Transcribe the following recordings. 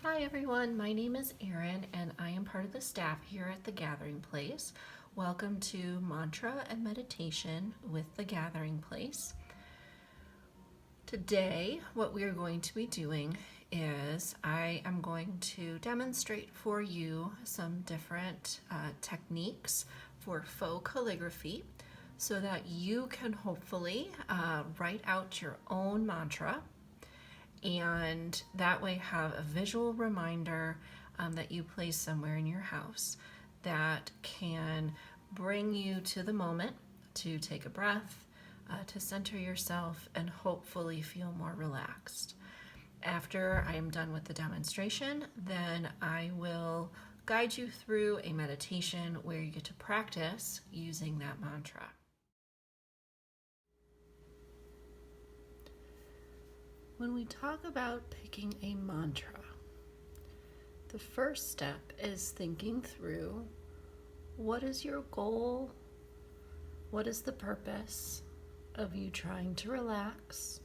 Hi everyone, my name is Erin and I am part of the staff here at The Gathering Place. Welcome to Mantra and Meditation with The Gathering Place. Today, what we are going to be doing is I am going to demonstrate for you some different techniques for faux calligraphy so that you can hopefully write out your own mantra and that way have a visual reminder that you place somewhere in your house that can bring you to the moment to take a breath, to center yourself, and hopefully feel more relaxed. After I am done with the demonstration, then I will guide you through a meditation where you get to practice using that mantra. When we talk about picking a mantra, the first step is thinking through what is your goal, what is the purpose of you trying to relax,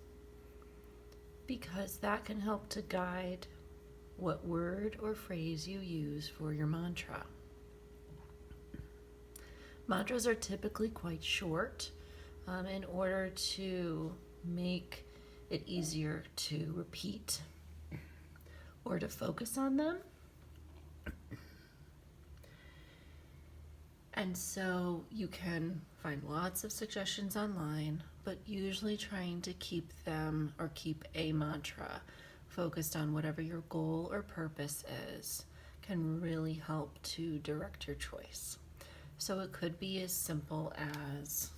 because that can help to guide what word or phrase you use for your mantra. Mantras are typically quite short in order to make it easier to repeat or to focus on them. And so you can find lots of suggestions online, but usually trying to keep them or keep a mantra focused on whatever your goal or purpose is can really help to direct your choice. So it could be as simple as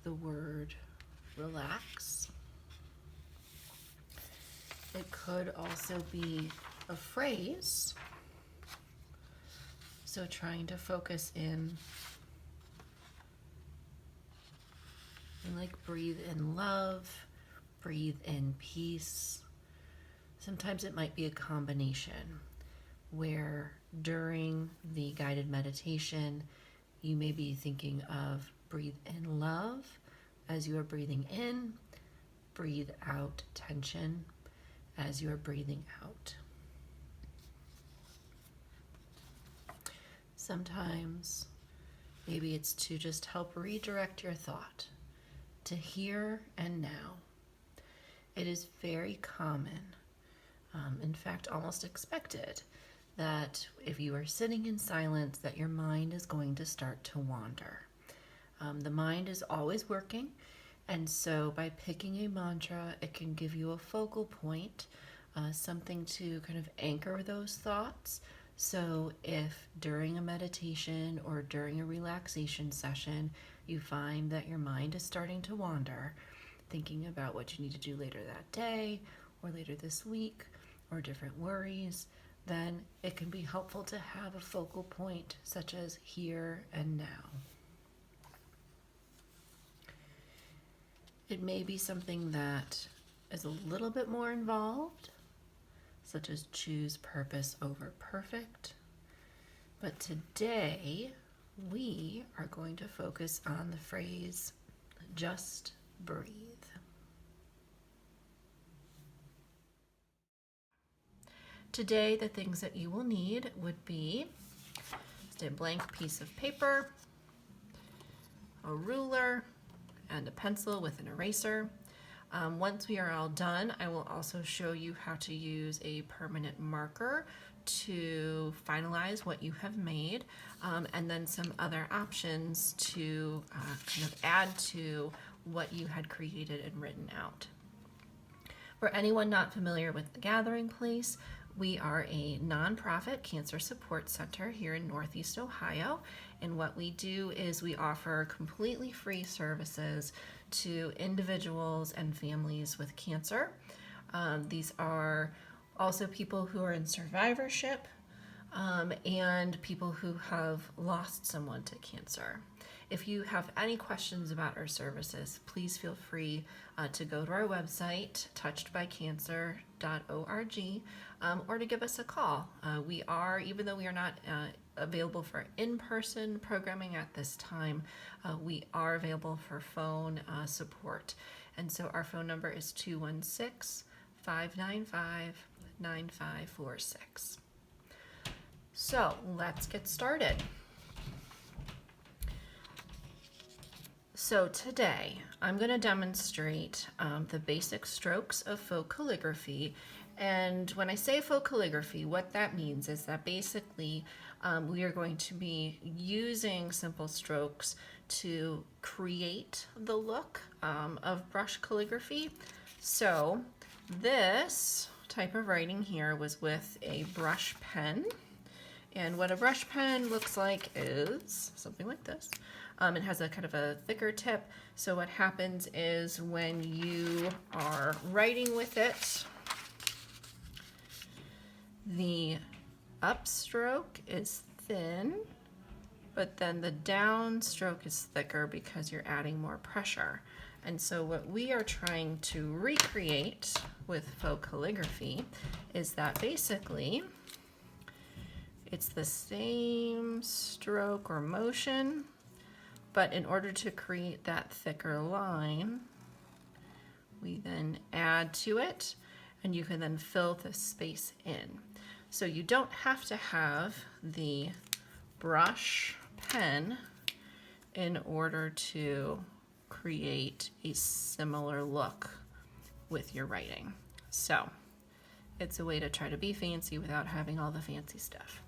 the word relax. It could also be a phrase. So trying to focus in like breathe in love, breathe in peace. Sometimes it might be a combination where during the guided meditation, you may be thinking of breathe in love as you are breathing in, breathe out tension as you are breathing out. Sometimes maybe it's to just help redirect your thought to here and now. It is very common, in fact almost expected, that if you are sitting in silence that your mind is going to start to wander. The mind is always working, and so by picking a mantra, it can give you a focal point, something to kind of anchor those thoughts. So if during a meditation or during a relaxation session, you find that your mind is starting to wander, thinking about what you need to do later that day or later this week or different worries, then it can be helpful to have a focal point such as here and now. It may be something that is a little bit more involved, such as choose purpose over perfect. But today, we are going to focus on the phrase, just breathe. Today, the things that you will need would be just a blank piece of paper, a ruler, and a pencil with an eraser. Once we are all done, I will also show you how to use a permanent marker to finalize what you have made, and then some other options to kind of add to what you had created and written out. For anyone not familiar with The Gathering Place, we are a nonprofit cancer support center here in Northeast Ohio, and what we do is we offer completely free services to individuals and families with cancer. These are also people who are in survivorship and people who have lost someone to cancer. If you have any questions about our services, please feel free to go to our website, touchedbycancer.org, or to give us a call. We are, even though we are not available for in-person programming at this time, we are available for phone support. And so our phone number is 216 595-9546. So let's get started. So today I'm going to demonstrate the basic strokes of faux calligraphy. And when I say faux calligraphy, what that means is that basically we are going to be using simple strokes to create the look of brush calligraphy. So this type of writing here was with a brush pen. And what a brush pen looks like is something like this. It has a kind of a thicker tip. So what happens is when you are writing with it, the upstroke is thin, but then the downstroke is thicker because you're adding more pressure. And so what we are trying to recreate with faux calligraphy is that basically it's the same stroke or motion, but in order to create that thicker line, we then add to it, and you can then fill the space in. So you don't have to have the brush pen in order to create a similar look with your writing. So it's a way to try to be fancy without having all the fancy stuff.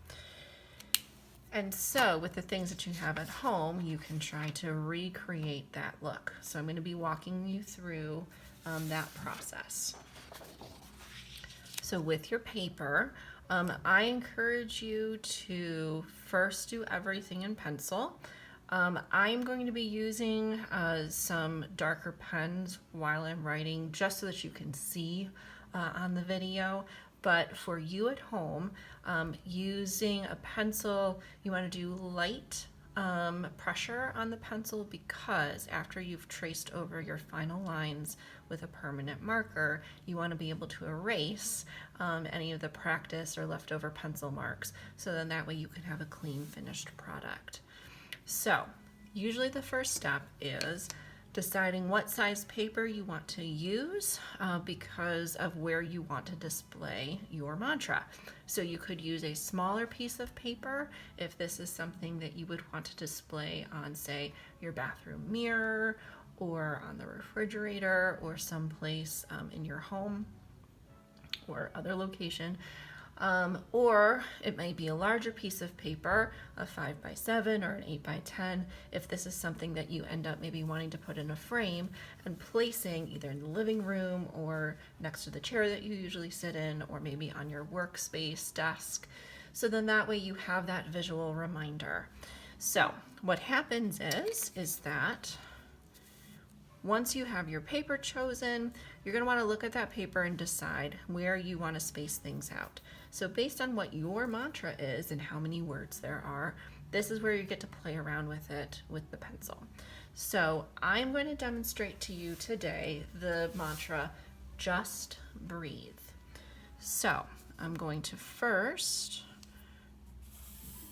And so with the things that you have at home, you can try to recreate that look. So I'm going to be walking you through that process. So with your paper, I encourage you to first do everything in pencil. I'm going to be using some darker pens while I'm writing just so that you can see on the video. But for you at home, using a pencil, you want to do light pressure on the pencil, because after you've traced over your final lines with a permanent marker, you want to be able to erase any of the practice or leftover pencil marks, so then that way you can have a clean finished product. So usually the first step is deciding what size paper you want to use because of where you want to display your mantra. So you could use a smaller piece of paper if this is something that you would want to display on, say, your bathroom mirror or on the refrigerator or someplace in your home or other location. Or it might be a larger piece of paper, a 5x7 or an 8x10, if this is something that you end up maybe wanting to put in a frame and placing either in the living room or next to the chair that you usually sit in, or maybe on your workspace desk. So then that way you have that visual reminder. So what happens is that once you have your paper chosen, you're going to want to look at that paper and decide where you want to space things out. So based on what your mantra is and how many words there are, this is where you get to play around with it with the pencil. So I'm going to demonstrate to you today the mantra, just breathe. So I'm going to first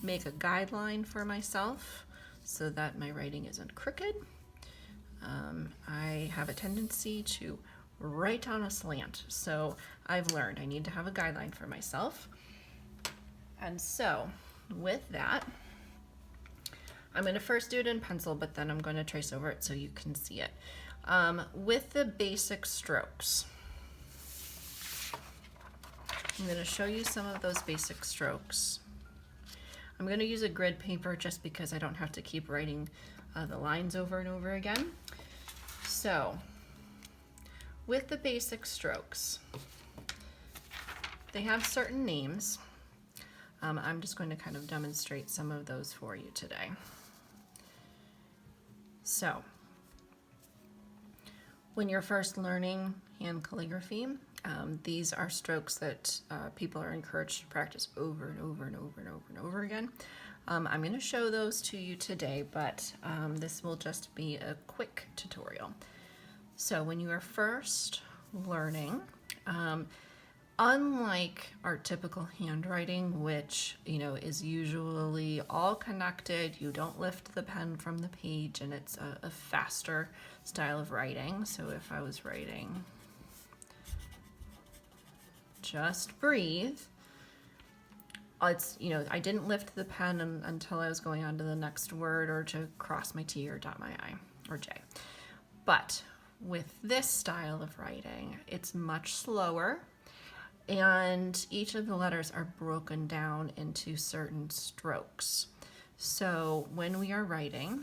make a guideline for myself so that my writing isn't crooked. I have a tendency to write on a slant, so I've learned I need to have a guideline for myself. And so with that, I'm going to first do it in pencil, but then I'm going to trace over it so you can see it. With the basic strokes, I'm going to show you some of those basic strokes. I'm going to use a grid paper just because I don't have to keep writing the lines over and over again. So with the basic strokes, they have certain names. I'm just going to kind of demonstrate some of those for you today. So when you're first learning hand calligraphy, these are strokes that people are encouraged to practice over and over and over and over and over again. I'm going to show those to you today, but this will just be a quick tutorial. So when you are first learning, unlike our typical handwriting, which is usually all connected, you don't lift the pen from the page, and it's a faster style of writing. So if I was writing just breathe. It's, you know, I didn't lift the pen until I was going on to the next word or to cross my T or dot my I or J. But with this style of writing, it's much slower, and each of the letters are broken down into certain strokes. So when we are writing,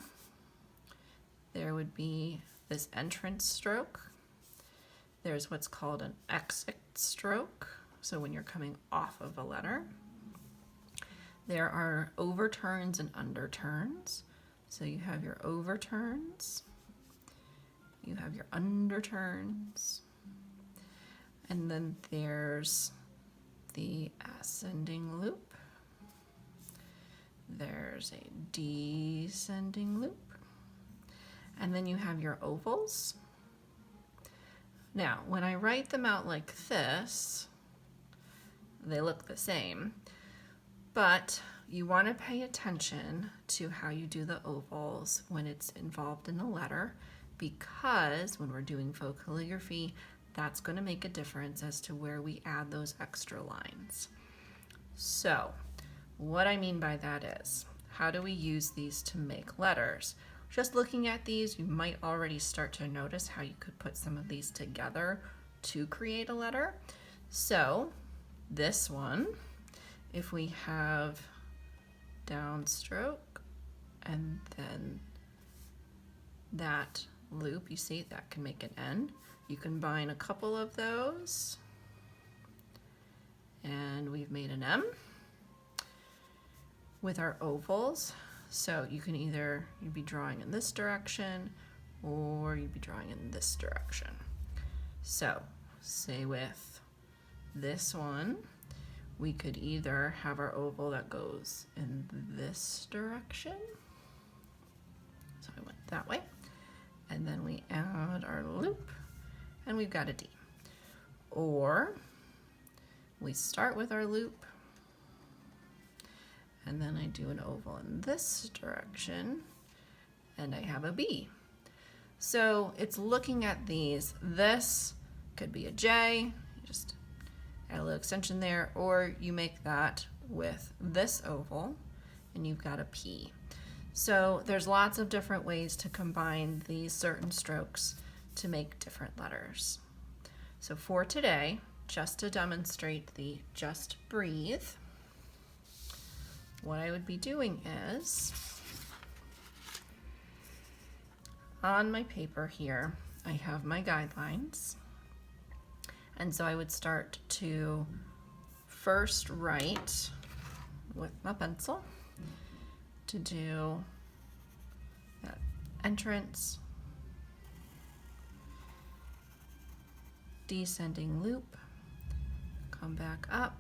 there would be this entrance stroke. There's what's called an exit stroke, so when you're coming off of a letter. There are overturns and underturns. So you have your overturns, you have your underturns, and then there's the ascending loop. There's a descending loop. And then you have your ovals. Now, when I write them out like this, they look the same, but you want to pay attention to how you do the ovals when it's involved in a letter, because when we're doing faux calligraphy, that's going to make a difference as to where we add those extra lines. So, what I mean by that is, how do we use these to make letters? Just looking at these, you might already start to notice how you could put some of these together to create a letter. So this one, if we have downstroke and then that loop, you see that can make an N. You combine a couple of those and we've made an M with our ovals. So you can either, you'd be drawing in this direction or you'd be drawing in this direction. So say with this one, we could either have our oval that goes in this direction. So I went that way. And then we add our loop and we've got a D. Or we start with our loop and then I do an oval in this direction and I have a B. So it's looking at these. This could be a J, you just add a little extension there, or you make that with this oval and you've got a P. So there's lots of different ways to combine these certain strokes to make different letters. So for today, just to demonstrate the just breathe, what I would be doing is, on my paper here, I have my guidelines. And so I would start to first write with my pencil to do that entrance, descending loop, come back up,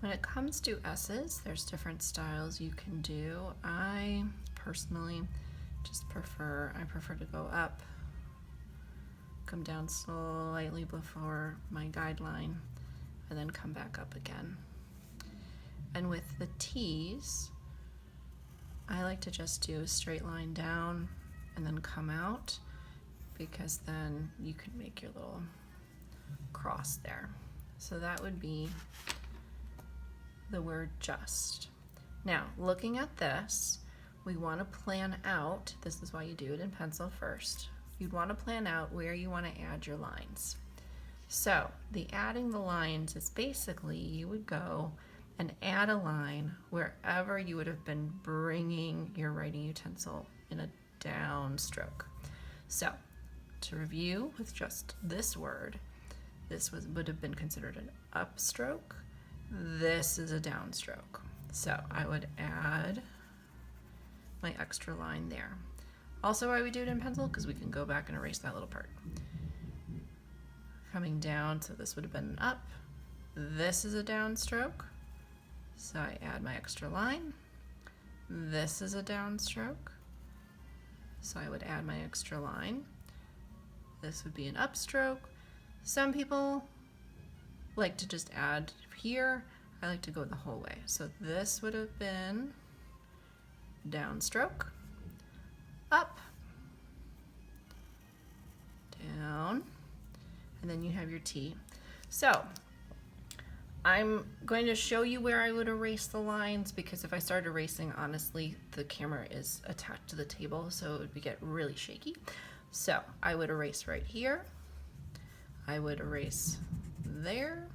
when it comes to S's, there's different styles you can do. I personally just prefer to go up, come down slightly before my guideline, and then come back up again. And with the T's, I like to just do a straight line down and then come out, because then you can make your little cross there. So that would be the word just. Now, looking at this, we want to plan out, this is why you do it in pencil first, you'd want to plan out where you want to add your lines. So the adding the lines is basically you would go and add a line wherever you would have been bringing your writing utensil in a down stroke. So to review with just this word, this would have been considered an upstroke. This is a downstroke. So I would add my extra line there. Also, why we do it in pencil, because we can go back and erase that little part. Coming down, so this would have been an up. This is a downstroke, so I add my extra line. This is a downstroke, so I would add my extra line. This would be an upstroke. Some people like to just add here. I like to go the whole way. So this would have been downstroke, up, and then you have your T. So I'm going to show you where I would erase the lines, because if I start erasing, honestly, the camera is attached to the table, so it would get really shaky. So I would erase right here. I would erase there.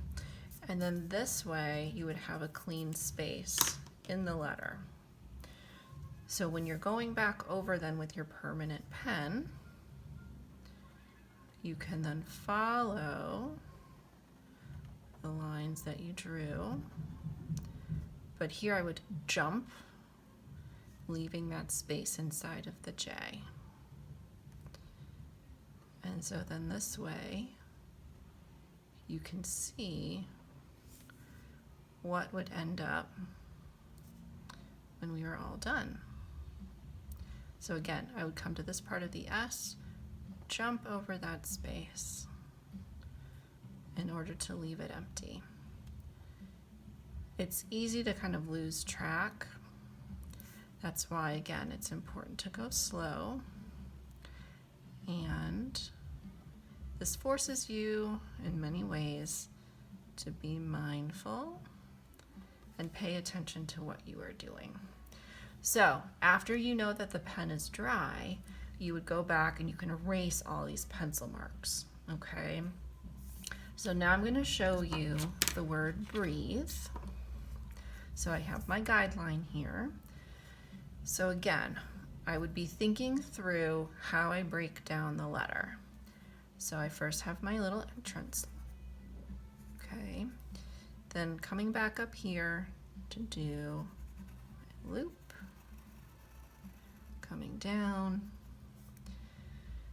And then this way you would have a clean space in the letter. So when you're going back over then with your permanent pen, you can then follow the lines that you drew. But here I would jump, leaving that space inside of the J. And so then this way you can see what would end up when we were all done. So again, I would come to this part of the S, jump over that space in order to leave it empty. It's easy to kind of lose track. That's why, again, it's important to go slow. And this forces you in many ways to be mindful and pay attention to what you are doing. So after you know that the pen is dry, you would go back and you can erase all these pencil marks, okay? So now I'm going to show you the word breathe. So I have my guideline here. So again, I would be thinking through how I break down the letter. So I first have my little entrance, okay? Then coming back up here to do my loop, coming down.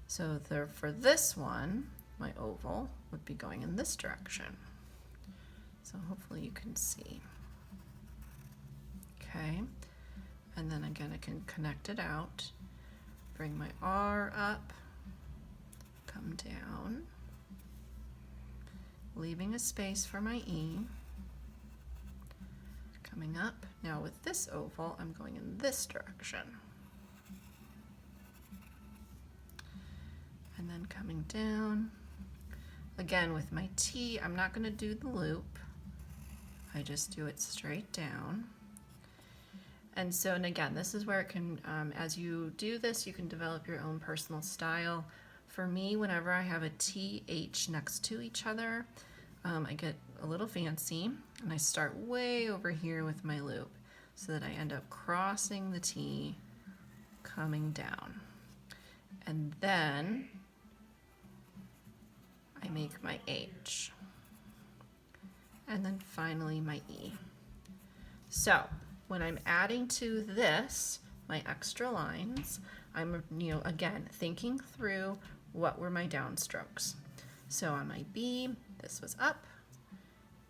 So for this one, my oval would be going in this direction. So hopefully you can see. Okay, and then again I can connect it out, bring my R up, come down, leaving a space for my E, coming up. Now with this oval, I'm going in this direction. And then coming down. Again, with my T, I'm not going to do the loop. I just do it straight down. And so, and again, this is where it can, as you do this, you can develop your own personal style. For me, whenever I have a TH next to each other, I get a little fancy, and I start way over here with my loop so that I end up crossing the T, coming down. And then I make my H. And then finally my E. So when I'm adding to this, my extra lines, I'm, again, thinking through what were my downstrokes. So on my B, this was up.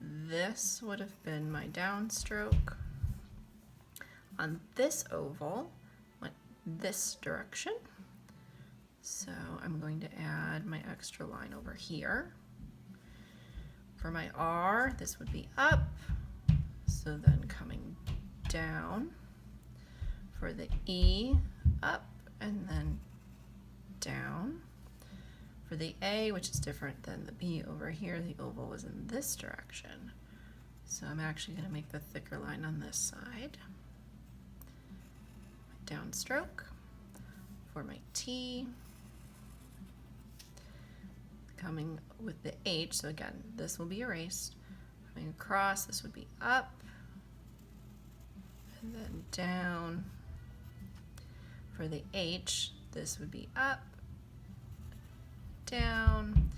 This would have been my downstroke. On this oval, went this direction. So I'm going to add my extra line over here. For my R, this would be up. So then coming down. For the E, up and then down. For the A, which is different than the B over here, the oval was in this direction. So I'm actually going to make the thicker line on this side. My downstroke. For my T, coming with the H, so again, this will be erased. Coming across, this would be up and then down. For the H, this would be up, down,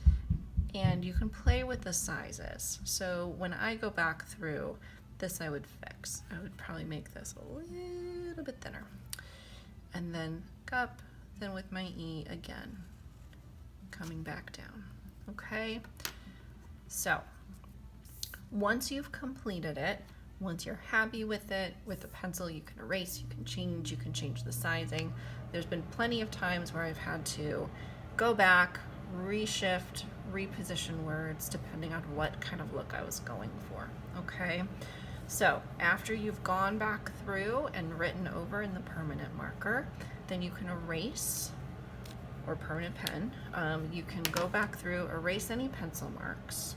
and you can play with the sizes. So when I go back through, this I would fix. I would probably make this a little bit thinner. And then up, then with my E again, coming back down. Okay, so once you've completed it, once you're happy with it, with the pencil, you can erase, you can change the sizing. There's been plenty of times where I've had to go back, reshift, reposition words, depending on what kind of look I was going for, okay? So after you've gone back through and written over in the permanent marker, then you can erase or permanent pen, you can go back through, erase any pencil marks,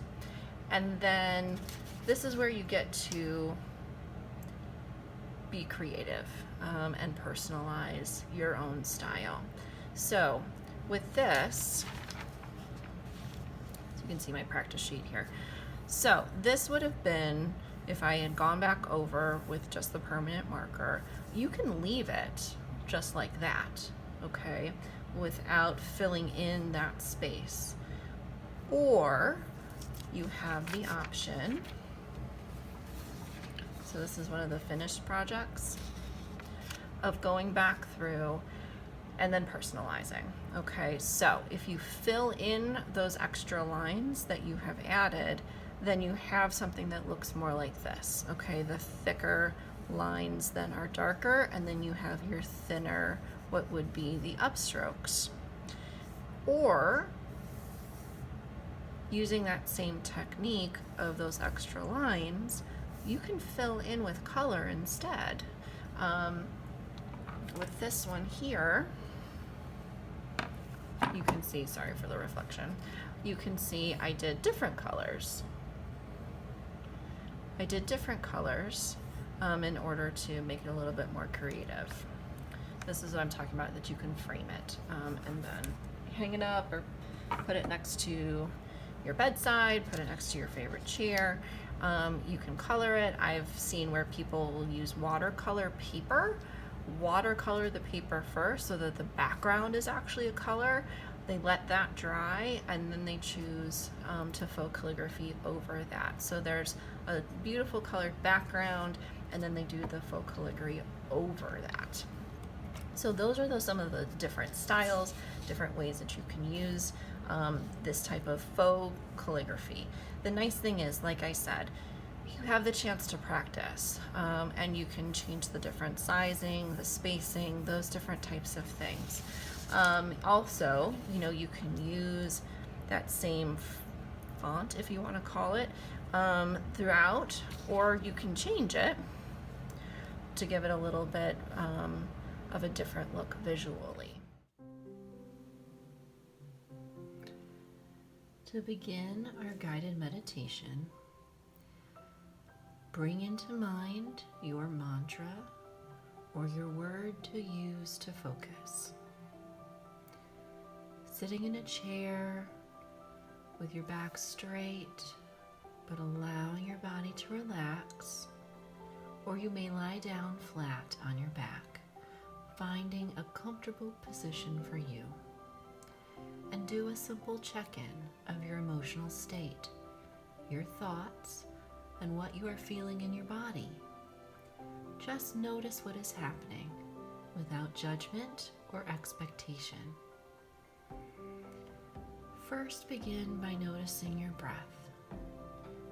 and then this is where you get to be creative and personalize your own style. So with this, you can see my practice sheet here. So this would have been, if I had gone back over with just the permanent marker, you can leave it just like that, okay, without filling in that space. Or you have the option, so this is one of the finished projects, of going back through and then personalizing. Okay, so if you fill in those extra lines that you have added, then you have something that looks more like this. Okay, the thicker lines then are darker, and then you have your thinner, what would be the upstrokes. Or using that same technique of those extra lines, you can fill in with color instead. With this one here, you can see, sorry for the reflection, you can see I did different colors. I did different colors in order to make it a little bit more creative. This is what I'm talking about, that you can frame it and then hang it up or put it next to your bedside, put it next to your favorite chair. You can color it. I've seen where people will use watercolor paper, watercolor the paper first so that the background is actually a color. They let that dry and then they choose to faux calligraphy over that. So there's a beautiful colored background and then they do the faux calligraphy over that. So those are some of the different styles, different ways that you can use this type of faux calligraphy. The nice thing is, like I said, you have the chance to practice and you can change the different sizing, the spacing, those different types of things. Also, you know, you can use that same font, if you want to call it, throughout, or you can change it to give it a little bit of a different look visually. To begin our guided meditation, bring into mind your mantra or your word to use to focus. Sitting in a chair with your back straight, but allowing your body to relax, or you may lie down flat on your back, finding a comfortable position for you. And do a simple check-in of your emotional state, your thoughts, and what you are feeling in your body. Just notice what is happening without judgment or expectation. First, begin by noticing your breath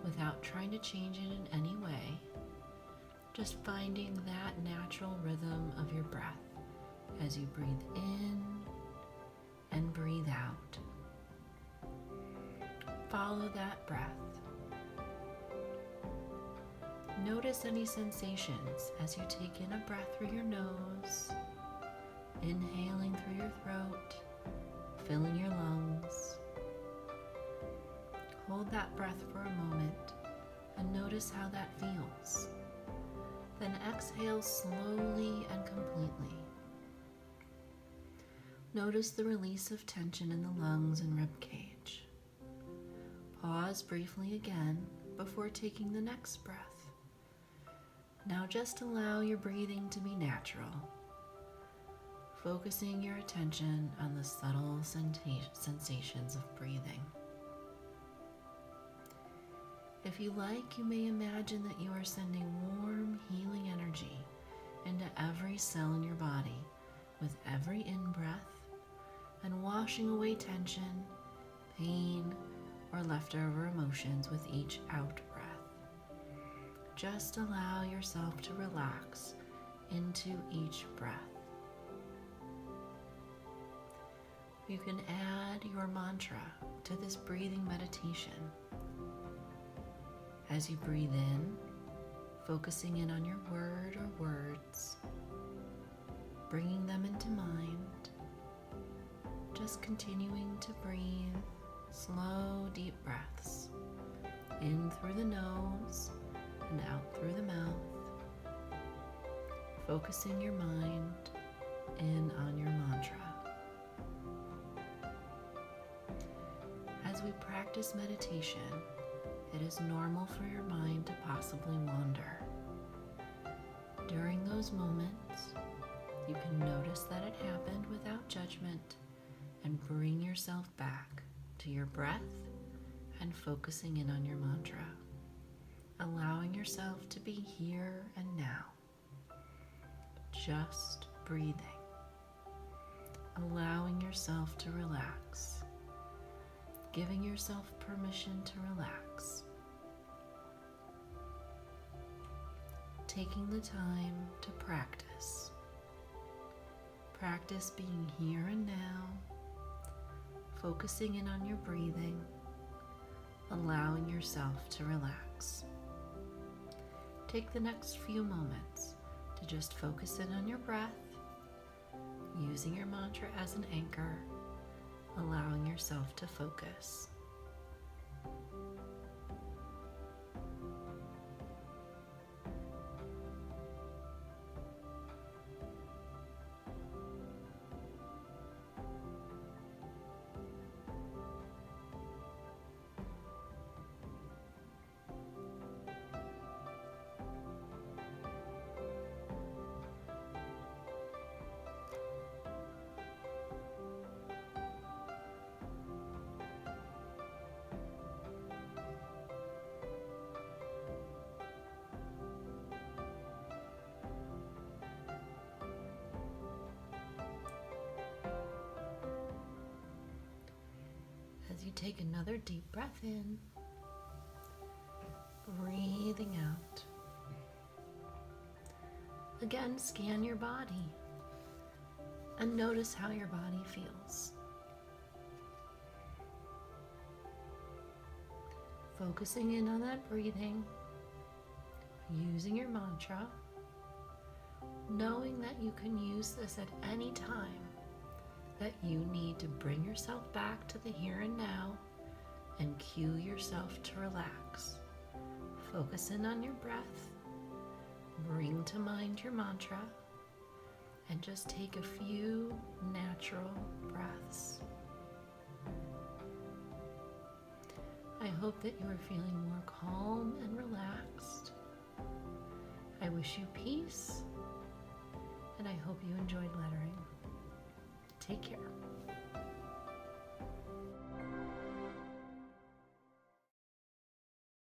without trying to change it in any way, just finding that natural rhythm of your breath as you breathe in and breathe out. Follow that breath. Notice any sensations as you take in a breath through your nose, inhaling through your throat, filling your lungs. Hold that breath for a moment and notice how that feels. Then exhale slowly and completely. Notice the release of tension in the lungs and rib cage. Pause briefly again before taking the next breath. Now just allow your breathing to be natural, focusing your attention on the subtle sensations of breathing. If you like, you may imagine that you are sending warm, healing energy into every cell in your body with every in-breath and washing away tension, pain, or leftover emotions with each out-breath. Just allow yourself to relax into each breath. You can add your mantra to this breathing meditation. As you breathe in, focusing in on your word or words, bringing them into mind, Just continuing to breathe slow, deep breaths in through the nose and out through the mouth, focusing your mind in on your mantra. As we practice meditation, it is normal for your mind to possibly wander. During those moments, you can notice that it happened without judgment and bring yourself back to your breath and focusing in on your mantra, allowing yourself to be here and now, just breathing, allowing yourself to relax, giving yourself permission to relax, taking the time to practice being here and now, focusing in on your breathing, allowing yourself to relax. Take the next few moments to just focus in on your breath, using your mantra as an anchor, allowing yourself to focus. As you take another deep breath in, breathing out. Again, scan your body and notice how your body feels. Focusing in on that breathing, using your mantra, knowing that you can use this at any time that you need to bring yourself back to the here and now and cue yourself to relax. Focus in on your breath, bring to mind your mantra, and just take a few natural breaths. I hope that you are feeling more calm and relaxed. I wish you peace, and I hope you enjoyed lettering. Take care.